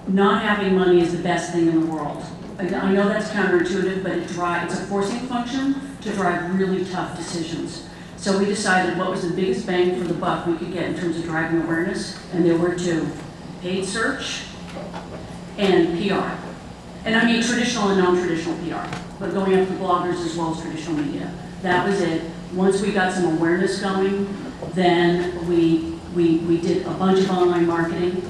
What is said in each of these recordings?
not having money is the best thing in the world. I know that's counterintuitive, but it's a forcing function to drive really tough decisions. So we decided what was the biggest bang for the buck we could get in terms of driving awareness, and there were two: paid search and PR. And I mean traditional and non-traditional PR, but going after bloggers as well as traditional media. That was it. Once we got some awareness going, then we did a bunch of online marketing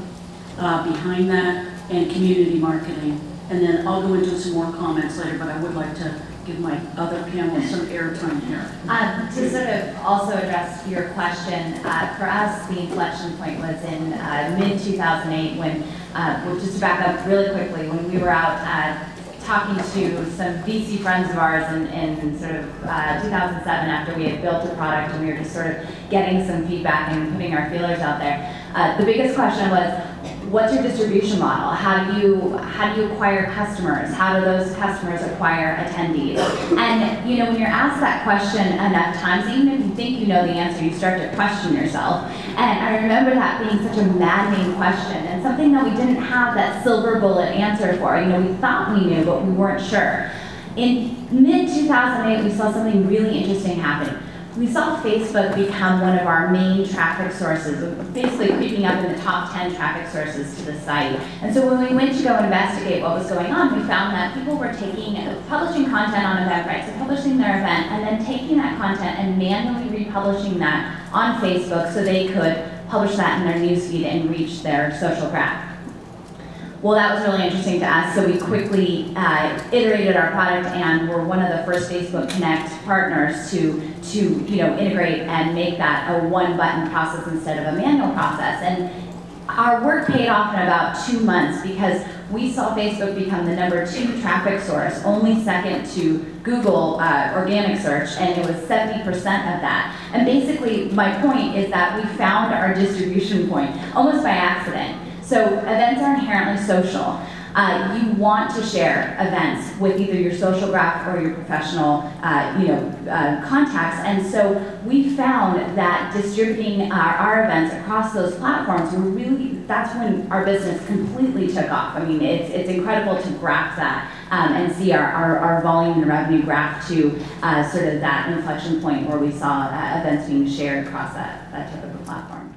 behind that and community marketing. And then I'll go into some more comments later, but I would like to give my other panel some airtime here. To sort of also address your question, for us, the inflection point was in mid-2008 when, just to back up really quickly, when we were out talking to some VC friends of ours in sort of 2007 after we had built a product and we were just sort of getting some feedback and putting our feelers out there. The biggest question was, what's your distribution model? How do you acquire customers? How do those customers acquire attendees? And you know, when you're asked that question enough times, even if you think you know the answer, you start to question yourself. And I remember that being such a maddening question and something that we didn't have that silver bullet answer for. You know, we thought we knew, but we weren't sure. In mid-2008, we saw something really interesting happen. We saw Facebook become one of our main traffic sources, basically creeping up in the top 10 traffic sources to the site. And so when we went to go investigate what was going on, we found that people were publishing content on Eventbrite, so publishing their event, and then taking that content and manually republishing that on Facebook so they could publish that in their newsfeed and reach their social graph. Well, that was really interesting to us, so we quickly iterated our product and were one of the first Facebook Connect partners to integrate and make that a one-button process instead of a manual process. And our work paid off in about 2 months because we saw Facebook become the #2 traffic source, only second to Google organic search, and it was 70% of that. And basically, my point is that we found our distribution point almost by accident. So events are inherently social. You want to share events with either your social graph or your professional contacts. And so we found that distributing our events across those platforms that's when our business completely took off. I mean, it's incredible to graph that and see our volume and revenue graph to sort of that inflection point where we saw events being shared across that type of a platform.